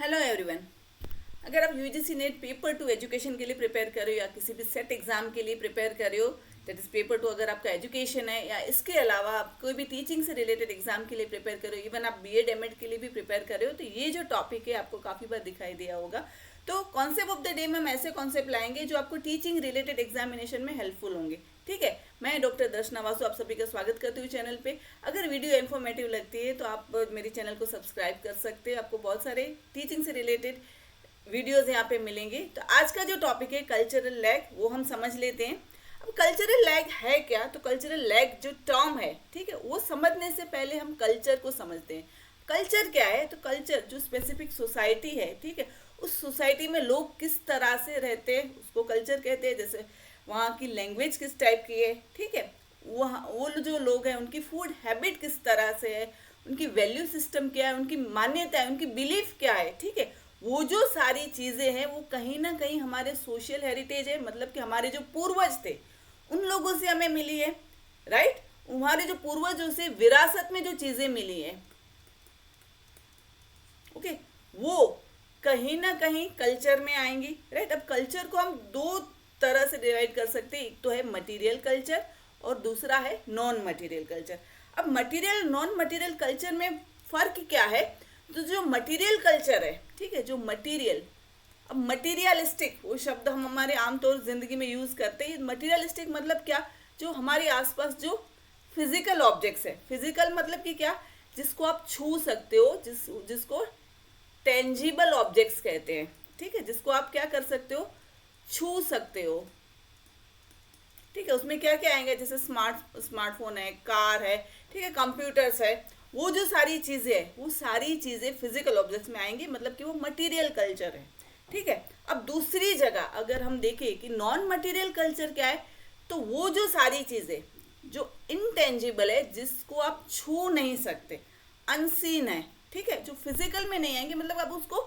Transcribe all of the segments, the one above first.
Hello everyone. अगर आप UGC net paper two education के लिए प्रिपेयर कर रहे हो या किसी भी सेट एग्जाम के लिए प्रिपेयर कर रहे हो, दैट इज पेपर टू, अगर आपका एजुकेशन है या इसके अलावा आप कोई भी टीचिंग से रिलेटेड एग्जाम के लिए प्रिपेयर कर रहे हो, इवन आप बीएड एमएड के लिए भी प्रिपेयर कर रहे हो, तो ये जो टॉपिक है आपको काफ़ी बार दिखाई दिया होगा। तो कॉन्सेप्ट ऑफ द डे में हम ऐसे कॉन्सेप्ट लाएंगे जो आपको टीचिंग रिलेटेड एग्जामिनेशन में हेल्पफुल होंगे। ठीक है, मैं डॉक्टर दर्शना वासु आप सभी का स्वागत करती हूँ चैनल पे। अगर वीडियो इन्फॉर्मेटिव लगती है तो आप मेरे चैनल को सब्सक्राइब कर सकते हैं, आपको बहुत सारे टीचिंग से रिलेटेड वीडियोस यहाँ पे मिलेंगे। तो आज का जो टॉपिक है कल्चरल लैग, वो हम समझ लेते हैं। अब कल्चरल लैग है क्या? तो कल्चरल लैग जो टर्म है, ठीक है, वो समझने से पहले हम कल्चर को समझते हैं। कल्चर क्या है? तो कल्चर जो स्पेसिफिक सोसाइटी है, ठीक है, उस सोसाइटी में लोग किस तरह से रहते हैं उसको कल्चर कहते हैं। जैसे वहाँ की लैंग्वेज किस टाइप की है, ठीक है, वहाँ वो जो लोग हैं उनकी फूड हैबिट किस तरह से है, उनकी वैल्यू सिस्टम क्या है, उनकी मान्यता है, उनकी बिलीफ क्या है, ठीक है, वो जो सारी चीज़ें हैं वो कहीं ना कहीं हमारे सोशल हेरिटेज है। मतलब कि हमारे जो पूर्वज थे उन लोगों से हमें मिली है, राइट। हमारे जो पूर्वजों से विरासत में जो चीज़ें मिली है, ओके, वो कहीं ना कहीं कल्चर में आएंगी, राइट। अब कल्चर को हम दो तरह से डिवाइड कर सकते हैं, एक तो है मटेरियल कल्चर और दूसरा है नॉन मटेरियल कल्चर। अब मटेरियल नॉन मटेरियल कल्चर में फ़र्क क्या है? तो जो मटेरियल कल्चर है, ठीक है, जो मटेरियल, अब मटेरियलिस्टिक वो शब्द हम हमारे आमतौर जिंदगी में यूज़ करते हैं। मटेरियलिस्टिक मतलब क्या? जो हमारे आसपास जो फिजिकल ऑब्जेक्ट्स है, फिजिकल मतलब कि क्या? जिसको आप छू सकते हो, जिसको टेंजिबल ऑब्जेक्ट्स कहते हैं, ठीक है, जिसको आप क्या कर सकते हो, छू सकते हो, ठीक है। उसमें क्या क्या आएंगे? जैसे स्मार्टफोन है, कार है, ठीक है, कंप्यूटर्स है, वो जो सारी चीज़ें हैं वो सारी चीज़ें फिजिकल ऑब्जेक्ट्स में आएंगी, मतलब कि वो मटेरियल कल्चर है, ठीक है। अब दूसरी जगह अगर हम देखें कि नॉन मटेरियल कल्चर क्या है, तो वो जो सारी चीज़ें जो इनटेंजिबल है, जिसको आप छू नहीं सकते, अनसीन है, ठीक है, जो फिजिकल में नहीं आएंगे, मतलब आप उसको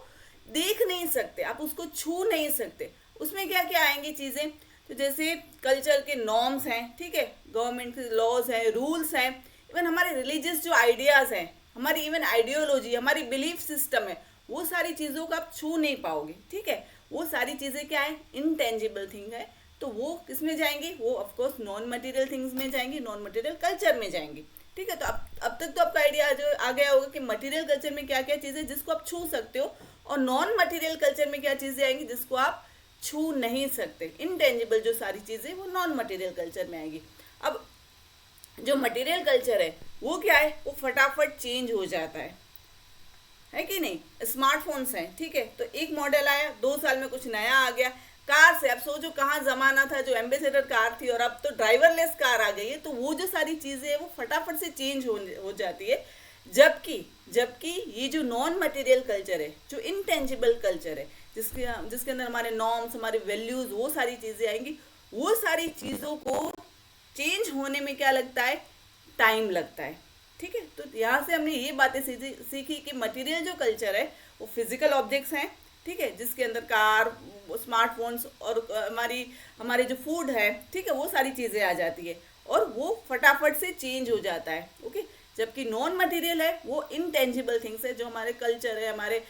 देख नहीं सकते, आप उसको छू नहीं सकते, उसमें क्या क्या आएंगी चीज़ें? तो जैसे कल्चर के नॉर्म्स हैं, ठीक है, गवर्नमेंट के लॉज हैं, रूल्स हैं, इवन हमारे रिलीजियस जो आइडियाज़ हैं, हमारी इवन आइडियोलॉजी, हमारी बिलीफ सिस्टम है, वो सारी चीज़ों को आप छू नहीं पाओगे, ठीक है। वो सारी चीज़ें क्या है? इनटेंजिबल थिंग है। तो वो किस में जाएंगी? वो ऑफकोर्स नॉन मटेरियल थिंग्स में जाएंगी, नॉन मटेरियल कल्चर में जाएंगी, ठीक है। तो अब तक तो आपका आइडिया जो आ गया होगा कि मटेरियल कल्चर में क्या क्या चीज़ें जिसको आप छू सकते हो, और नॉन मटेरियल कल्चर में क्या चीज़ें आएंगी जिसको आप छू नहीं सकते। इनटेंजिबल जो सारी चीज़ें वो नॉन मटेरियल कल्चर में आएगी। अब जो मटेरियल कल्चर है वो क्या है? वो फटाफट चेंज हो जाता है कि नहीं। स्मार्टफोन्स हैं, ठीक है, तो एक मॉडल आया, 2 साल में कुछ नया आ गया। कार से अब सोचो कहाँ ज़माना था जो एम्बेसडर कार थी और अब तो ड्राइवरलेस कार आ गई है। तो वो जो सारी चीज़ें हैं वो फटाफट से चेंज हो जाती है। जबकि जबकि ये जो नॉन मटेरियल कल्चर है, जो इनटेंजिबल कल्चर है, जिसके अंदर हमारे नॉर्म्स, हमारे वैल्यूज़, वो सारी चीज़ें आएंगी, वो सारी चीज़ों को चेंज होने में क्या लगता है? टाइम लगता है, ठीक है। तो यहाँ से हमने ये बातें सीखी कि मटेरियल जो कल्चर है वो फिजिकल ऑब्जेक्ट्स हैं, ठीक है, जिसके अंदर कार, स्मार्टफोन्स और हमारे जो फूड है, ठीक है, वो सारी चीज़ें आ जाती है और वो फटाफट से चेंज हो जाता है, ओके। जबकि नॉन मटेरियल है वो इनटेंजिबल थिंग्स है, जो हमारे कल्चर है, हमारे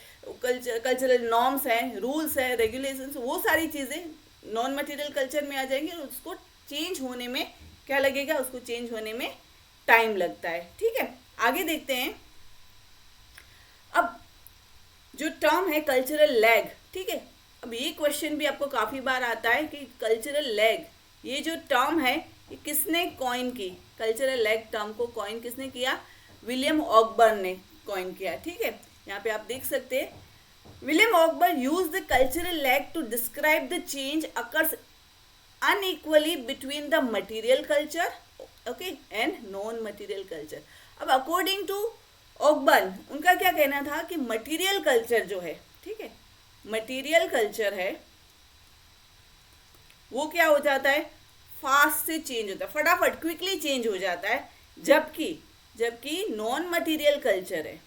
कल्चरल नॉर्म्स हैं, रूल्स हैं, रेगुलेशंस, वो सारी चीज़ें नॉन मटेरियल कल्चर में आ जाएंगी और उसको चेंज होने में क्या लगेगा? उसको चेंज होने में टाइम लगता है, ठीक है। आगे देखते हैं। अब जो टर्म है कल्चरल लैग, ठीक है, अब ये क्वेश्चन भी आपको काफ़ी बार आता है कि कल्चरल लैग, ये जो टर्म है ये किसने कॉइन की? कल्चरल लैग टर्म को कॉइन किसने किया? विलियम ऑकबर्न ने कॉइन किया, ठीक है। यहाँ पे आप देख सकते हैं, William Ogburn use the cultural lag to describe the change occurs unequally between the material culture, okay, and non material culture. अब अकॉर्डिंग टू ऑकबर्न उनका क्या कहना था कि मटेरियल कल्चर जो है, ठीक है, मटेरियल कल्चर है वो क्या हो जाता है? फास्ट से चेंज होता है, फटाफट क्विकली चेंज हो जाता है। जबकि जबकि नॉन मटेरियल कल्चर है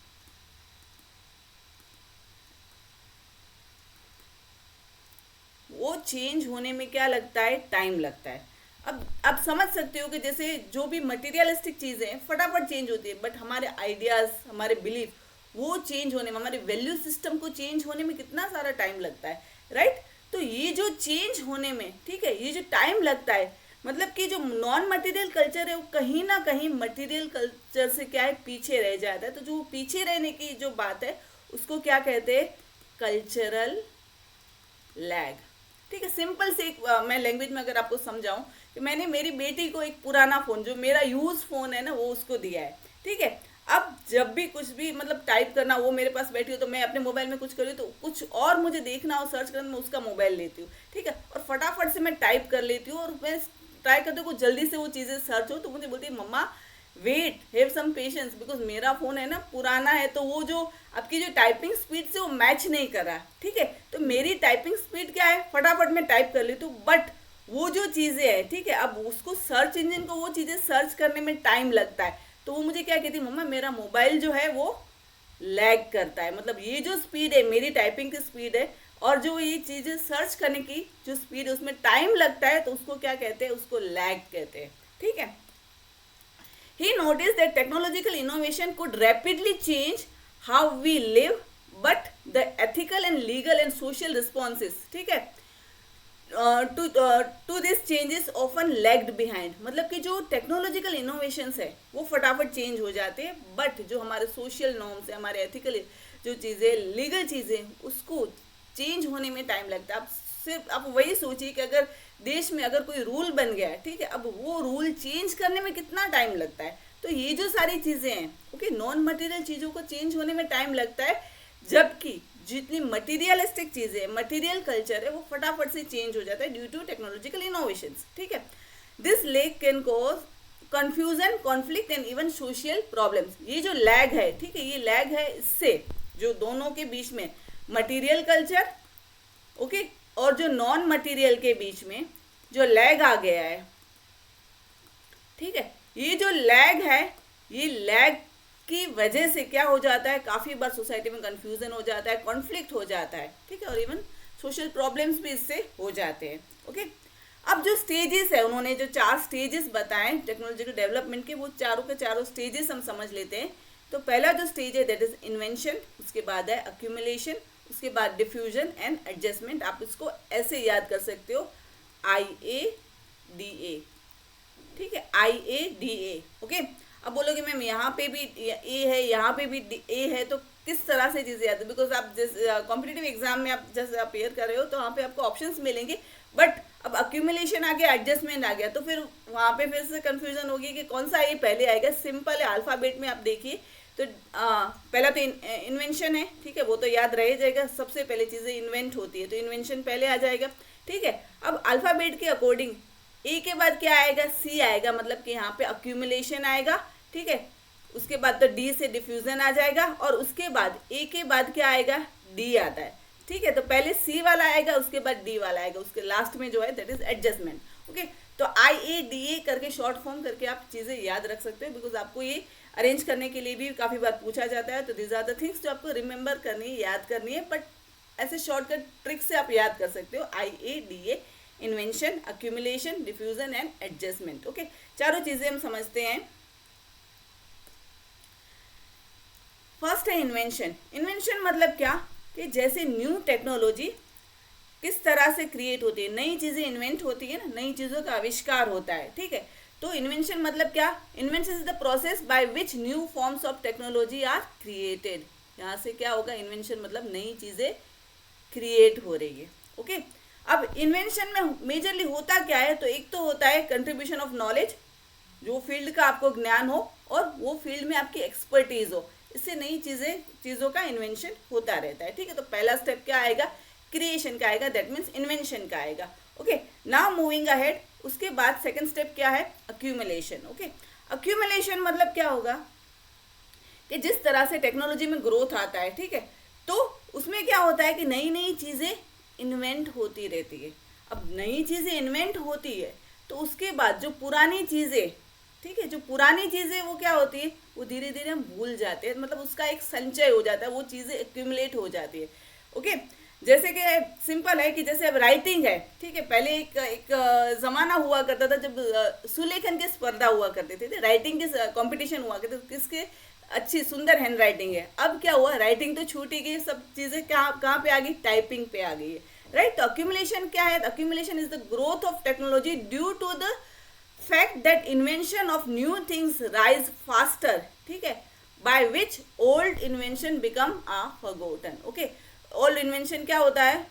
वो चेंज होने में क्या लगता है? टाइम लगता है। अब आप समझ सकते हो कि जैसे जो भी मटेरियलिस्टिक चीज़ें हैं फटाफट चेंज होती है, बट हमारे आइडियाज़, हमारे बिलीफ, वो चेंज होने में, हमारे वैल्यू सिस्टम को चेंज होने में कितना सारा टाइम लगता है, राइट। तो ये जो चेंज होने में, ठीक है, ये जो टाइम लगता है, मतलब कि जो नॉन मटेरियल कल्चर है वो कहीं ना कहीं मटेरियल कल्चर से क्या है, पीछे रह जाता है। तो जो पीछे रहने की जो बात है उसको क्या कहते हैं, कल्चरल लैग। ठीक है, सिंपल से एक मैं लैंग्वेज में अगर आपको समझाऊं कि मैंने मेरी बेटी को एक पुराना फ़ोन, जो मेरा यूज फ़ोन है ना, वो उसको दिया है, ठीक है। अब जब भी कुछ भी मतलब टाइप करना, वो मेरे पास बैठी हो तो मैं अपने मोबाइल में कुछ करूँ, तो कुछ और मुझे देखना हो, सर्च करना, मैं उसका मोबाइल लेती हूँ, ठीक है, और फटाफट से मैं टाइप कर लेती हूँ, और मैं ट्राई करती हूँ जल्दी से वो चीज़ें सर्च हो। तो मुझे बोलती है mama wait, have some patience, because मेरा फ़ोन है ना पुराना है, तो वो जो आपकी जो टाइपिंग स्पीड से वो मैच नहीं कर रहा, ठीक है। तो मेरी टाइपिंग स्पीड क्या है, फटाफट मैं टाइप कर लेती हूँ, बट वो जो चीज़ें हैं, ठीक है, अब उसको सर्च इंजन को वो चीज़ें सर्च करने में टाइम लगता है। तो वो मुझे क्या कहती है, मम्मा मेरा मोबाइल जो है वो लैग करता है, मतलब ये जो स्पीड है मेरी टाइपिंग की स्पीड है, और जो ये चीज़ें सर्च करने की जो स्पीड है उसमें टाइम लगता है, तो उसको क्या कहते हैं, उसको लैग कहते हैं, ठीक है। He noticed that technological innovation could rapidly change how we live, but the ethical and legal and social responses, ठीक है, to this changes often lagged behind. मतलब कि जो टेक्नोलॉजिकल इनोवेशंस है वो फटाफट चेंज हो जाते हैं, बट जो हमारे सोशल नॉर्म्स है, हमारे एथिकल जो चीज़ें, लीगल चीज़ें, उसको चेंज होने में टाइम लगता है। आप सिर्फ आप वही सोचिए कि अगर देश में अगर कोई रूल बन गया है, ठीक है, अब वो रूल चेंज करने में कितना टाइम लगता है। तो ये जो सारी चीज़ें हैं, ओके, नॉन मटेरियल चीज़ों को चेंज होने में टाइम लगता है, जबकि जितनी मटीरियलिस्टिक चीज़ें, मटीरियल कल्चर है, वो फटाफट से चेंज हो जाता है ड्यू टू टेक्नोलॉजिकल इनोवेशंस, ठीक है। This lag can cause confusion, conflict and even social problems. ये जो लैग है, ठीक है, ये लैग है, इससे जो दोनों के बीच में मटीरियल कल्चर, ओके, और जो नॉन मटीरियल के बीच में जो लैग आ गया है, ठीक है, ये जो लैग है, ये लैग की वजह से क्या हो जाता है, काफ़ी बार सोसाइटी में कंफ्यूजन हो जाता है, कॉन्फ्लिक्ट हो जाता है, ठीक है, और इवन सोशल प्रॉब्लम्स भी इससे हो जाते हैं, ओके। अब जो स्टेजेस है, उन्होंने जो 4 स्टेजेस बताए टेक्नोलॉजिकल डेवलपमेंट के, वो चारों के चारों स्टेजेस हम समझ लेते हैं। तो पहला जो स्टेज है दैट इज इन्वेंशन, उसके बाद है अक्यूमुलेशन, उसके बाद डिफ्यूजन एंड एडजस्टमेंट। आप इसको ऐसे याद कर सकते हो, IADA, ठीक है, IADA, ओके। अब बोलोगे मैम यहाँ पे भी ए है, यहाँ पे भी ए है, तो किस तरह से चीज़ें आती है, बिकॉज आप जिस कॉम्पिटिटिव एग्जाम में आप जैसे अपेयर कर रहे हो तो वहाँ पे आपको ऑप्शंस मिलेंगे, बट अब अक्यूमुलेशन आ गया, एडजस्टमेंट आ गया, तो फिर वहाँ पे फिर से कंफ्यूजन होगी कि कौन सा ए पहले आएगा। सिंपल है, अल्फ़ाबेट में आप देखिए तो पहला तो इन्वेंशन है, ठीक है, वो तो याद रह जाएगा, सबसे पहले चीज़ें इन्वेंट होती है, तो इन्वेंशन पहले आ जाएगा, ठीक है। अब अल्फ़ाबेट के अकॉर्डिंग ए के बाद क्या आएगा, सी आएगा, मतलब कि यहाँ पे अक्यूमुलेशन आएगा, ठीक है। उसके बाद तो डी से डिफ्यूजन आ जाएगा, और उसके बाद ए के बाद क्या आएगा, डी आता है, ठीक है। तो पहले सी वाला आएगा, उसके बाद डी वाला आएगा, उसके लास्ट में जो है दैट इज एडजस्टमेंट, ओके। तो IADA करके शॉर्ट फॉर्म करके आप चीज़ें याद रख सकते हो, बिकॉज आपको ये अरेंज करने के लिए भी काफ़ी बार पूछा जाता है। तो दिस आर द थिंग्स जो आपको रिमेंबर करनी है, याद करनी है, बट ऐसे शॉर्टकट ट्रिक से आप याद कर सकते हो। IADA, invention, accumulation, diffusion and adjustment, okay. चारों चीज़ें हम समझते हैं। फर्स्ट है इन्वेंशन। इन्वेंशन मतलब क्या, कि जैसे न्यू टेक्नोलॉजी किस तरह से क्रिएट होती है, नई चीज़ें इन्वेंट होती है ना, नई चीज़ों का आविष्कार होता है, ठीक है। तो इन्वेंशन मतलब क्या, invention is the process by which new forms of technology are created. यहाँ से क्या होगा, इन्वेंशन मतलब नई चीज़ें क्रिएट हो रही है, ओके। अब इन्वेंशन में मेजरली होता क्या है, तो एक तो होता है कंट्रीब्यूशन ऑफ नॉलेज, जो फील्ड का आपको ज्ञान हो और वो फील्ड में आपकी एक्सपर्टीज हो, इससे नई चीज़ों का इन्वेंशन होता रहता है, ठीक है। तो पहला स्टेप क्या आएगा, क्रिएशन का आएगा, दैट मीन्स इन्वेंशन का आएगा, ओके। नाउ मूविंग अहेड, उसके बाद सेकंड स्टेप क्या है, अक्यूमुलेशन, ओके। अक्यूमुलेशन मतलब क्या होगा, कि जिस तरह से टेक्नोलॉजी में ग्रोथ आता है, ठीक है, तो उसमें क्या होता है कि नई नई चीज़ें इन्वेंट होती रहती है। अब नई चीज़ें इन्वेंट होती है तो उसके बाद जो पुरानी चीज़ें, ठीक है, जो पुरानी चीज़ें वो क्या होती है, वो धीरे धीरे हम भूल जाते हैं, मतलब उसका एक संचय हो जाता है, वो चीज़ें एक्यूमुलेट हो जाती है, ओके। जैसे कि सिंपल है कि जैसे अब राइटिंग है, ठीक है, पहले एक जमाना हुआ करता था जब सुलेखन की स्पर्धा हुआ करते थे, राइटिंग के कंपटीशन हुआ करते थे, किसके अच्छी सुंदर हैंड राइटिंग है। अब क्या हुआ, राइटिंग तो छूट ही गई, सब चीजें कहाँ कहाँ पे आ गई, टाइपिंग पे आ गई है, राइट। तो अक्यूमुलेशन क्या है, accumulation is the growth of technology due to the fact that invention of new things rise faster, ठीक है, by which old invention become a forgotten. Okay, old invention क्या होता है,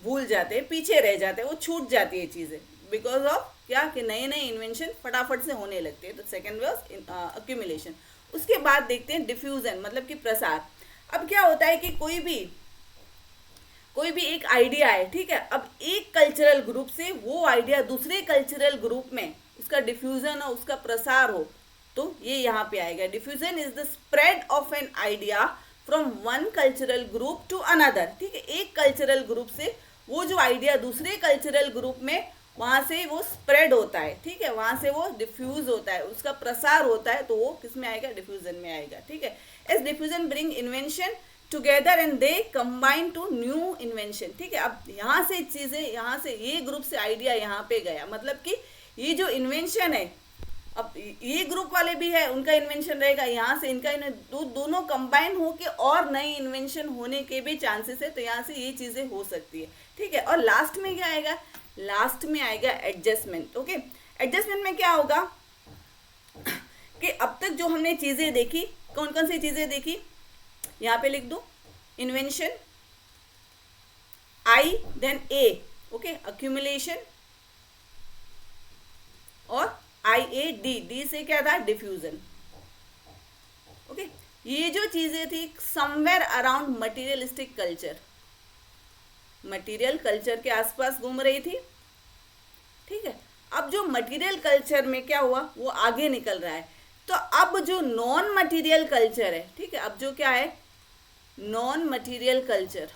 भूल जाते हैं, पीछे रह जाते हैं, वो छूट जाती है चीजें, बिकॉज ऑफ क्या कि नए नए इन्वेंशन फटाफट से होने लगते हैं। तो सेकेंड वाज अक्यूमुलेशन। उसके बाद देखते हैं डिफ्यूजन, मतलब कि प्रसार। अब क्या होता है कि कोई भी एक आइडिया है, ठीक है, अब एक कल्चरल ग्रुप से वो आइडिया दूसरे कल्चरल ग्रुप में उसका डिफ्यूजन और उसका प्रसार हो, तो ये यहाँ पे आएगा। Diffusion is the spread of an idea from one cultural group to another, ठीक है, एक कल्चरल ग्रुप से वो जो आइडिया दूसरे कल्चरल ग्रुप में वहां से वो स्प्रेड होता है, ठीक है, वहां से वो डिफ्यूज होता है, उसका प्रसार होता है, तो वो किस में आएगा, डिफ्यूजन में आएगा, ठीक है। As diffusion bring invention together and they combine to new invention, ठीक है। अब यहाँ से चीजें, यहाँ से ये ग्रुप से आइडिया यहाँ पे गया, मतलब कि ये जो इन्वेंशन है, अब ये ग्रुप वाले भी है, उनका इन्वेंशन रहेगा, यहाँ से इनका दोनों कंबाइन होके और नई इन्वेंशन होने के भी चांसेस है, तो यहाँ से ये चीजें हो सकती है, ठीक है। और लास्ट में क्या आएगा, लास्ट में आएगा एडजस्टमेंट। ओके, एडजस्टमेंट में क्या होगा कि अब तक जो हमने चीजें देखी, कौन कौन सी चीजें देखी, यहाँ पे लिख दो, इन्वेंशन, आई, देन ए, ओके, अक्यूमुलेशन, और आई ए डी, डी से क्या था, डिफ्यूजन। ओके, ये जो चीजें थी somewhere around materialistic culture, material culture के आसपास घूम रही थी, ठीक है। अब जो मटीरियल कल्चर में क्या हुआ, वो आगे निकल रहा है, तो अब जो नॉन मटीरियल कल्चर है, ठीक है, अब जो क्या है, नॉन मटीरियल कल्चर,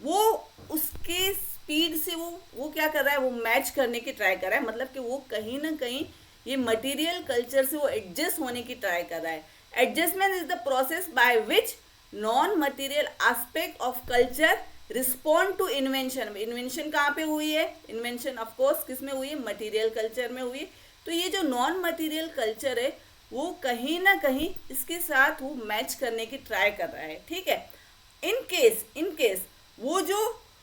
वो उसके स्पीड से वो क्या कर रहा है, वो मैच करने की ट्राई कर रहा है, मतलब कि वो कहीं ना कहीं ये मटेरियल कल्चर से वो एडजस्ट होने की ट्राई कर रहा है। Adjustment is the process by which non material aspect of culture respond to invention. Invention कहाँ पे हुई है, इन्वेंशन ऑफ कोर्स किस में हुई है, मटेरियल कल्चर में हुई है। तो ये जो नॉन मटेरियल कल्चर है वो कहीं ना कहीं इसके साथ वो मैच करने की ट्राई कर रहा है, ठीक है। इन केस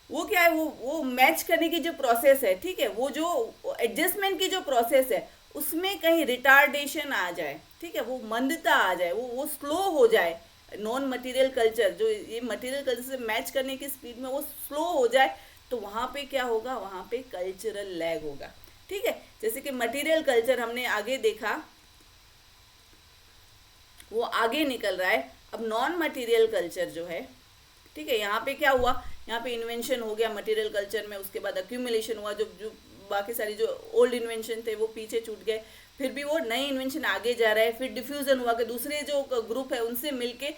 वो क्या है, वो मैच करने की जो प्रोसेस है, ठीक है, वो जो एडजस्टमेंट की जो प्रोसेस है उसमें कहीं रिटार्डेशन आ जाए, ठीक है, वो मंदता आ जाए, वो स्लो हो जाए, नॉन मटेरियल कल्चर जो ये मटेरियल कल्चर से मैच करने की स्पीड में वो स्लो हो जाए, तो वहाँ पे क्या होगा, वहाँ पे कल्चरल लैग होगा, ठीक है। जैसे कि मटेरियल कल्चर हमने आगे देखा, वो आगे निकल रहा है। अब नॉन मटेरियल कल्चर जो है, ठीक है, यहाँ पे क्या हुआ, यहाँ पे इन्वेंशन हो गया मटेरियल कल्चर में, उसके बाद अक्यूमुलेशन हुआ, जो बाकी सारी जो ओल्ड इन्वेंशन थे वो पीछे छूट गए, फिर भी वो नए इन्वेंशन आगे जा रहा है, फिर डिफ्यूजन हुआ कि दूसरे जो ग्रुप है उनसे मिलके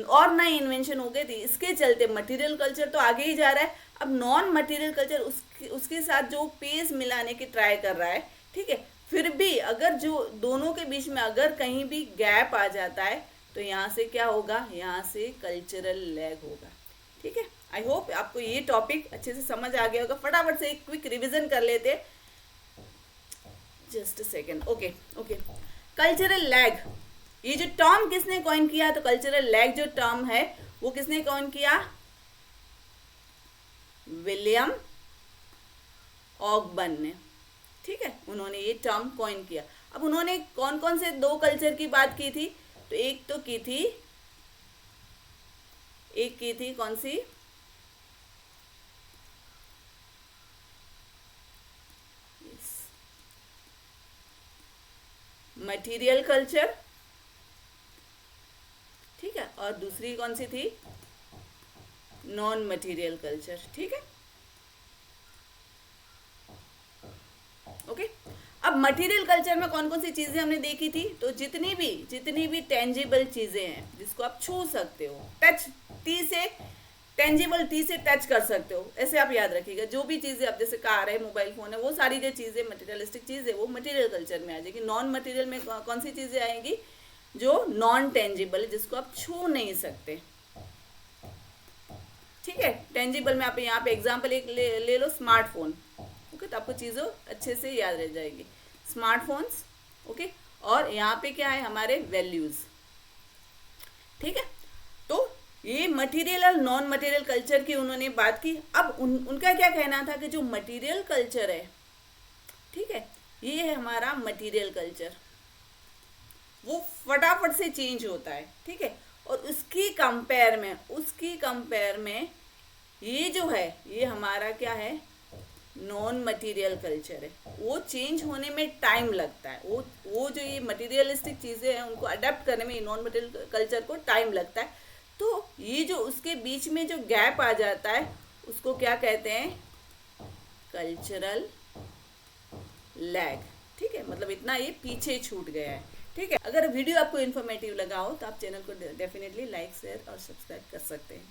और नई इन्वेंशन हो गई थी, इसके चलते मटेरियल कल्चर तो आगे ही जा रहा है। अब नॉन मटेरियल कल्चर उसके साथ जो पेस मिलाने की ट्राई कर रहा है, ठीक है, फिर भी अगर जो दोनों के बीच में अगर कहीं भी गैप आ जाता है तो यहाँ से क्या होगा, यहाँ से कल्चरल लैग होगा, ठीक है। आई होप आपको ये टॉपिक अच्छे से समझ आ गया होगा। फटाफट से एक क्विक रिवीजन कर लेते, just a second. Okay, cultural lag, ये जो टर्म किसने कॉइन किया, तो कल्चरल लैग जो टर्म है वो किसने कॉइन किया, विलियम ऑगबर्न ने, ठीक है, उन्होंने ये टर्म कॉइन किया। अब उन्होंने कौन कौन से दो कल्चर की बात की थी, तो एक की थी कौन सी, मटेरियल कल्चर, ठीक है, और दूसरी कौन सी थी, नॉन मटेरियल कल्चर, ठीक है। ओके, अब मटेरियल कल्चर में कौन कौन सी चीजें हमने देखी थी, तो जितनी भी टेंजिबल चीजें हैं जिसको आप छू सकते हो, टच टेंजिबल टी से टच कर सकते हो, ऐसे आप याद रखिएगा। जो भी चीजें आप जैसे कार है, मोबाइल फोन है, वो सारी जो चीजें मटेरियलिस्टिक चीजें वो मटेरियल कल्चर में आ जाएगी। नॉन मटेरियल में कौन सी चीजें आएंगी, जो नॉन टेंजिबल है, जिसको आप छू नहीं सकते। ठीक है, टेंजिबल में आप यहाँ पे एग्जांपल एक ले लो, स्मार्टफोन। ओके, तो आपको चीज़ों अच्छे से याद रह जाएगी, स्मार्टफोन्स। ओके, और यहाँ पे क्या है, हमारे वैल्यूज़। ठीक है, तो ये मटेरियल और नॉन मटेरियल कल्चर की उन्होंने बात की। अब उनका क्या कहना था कि जो मटेरियल कल्चर है, ठीक है, ये है हमारा मटेरियल कल्चर, वो फटाफट से चेंज होता है। ठीक है, और उसकी कंपेयर में ये जो है, ये हमारा क्या है, नॉन मटेरियल कल्चर है। वो चेंज होने में टाइम लगता है, वो जो ये मटेरियलिस्टिक चीज़ें हैं उनको अडेप्ट करने में नॉन मटेरियल कल्चर को टाइम लगता है। तो ये जो उसके बीच में जो गैप आ जाता है, उसको क्या कहते हैं, कल्चरल लैग। ठीक है, मतलब इतना ये पीछे छूट गया है। ठीक है, अगर वीडियो आपको इन्फॉर्मेटिव लगा हो तो आप चैनल को डेफिनेटली लाइक, शेयर और सब्सक्राइब कर सकते हैं।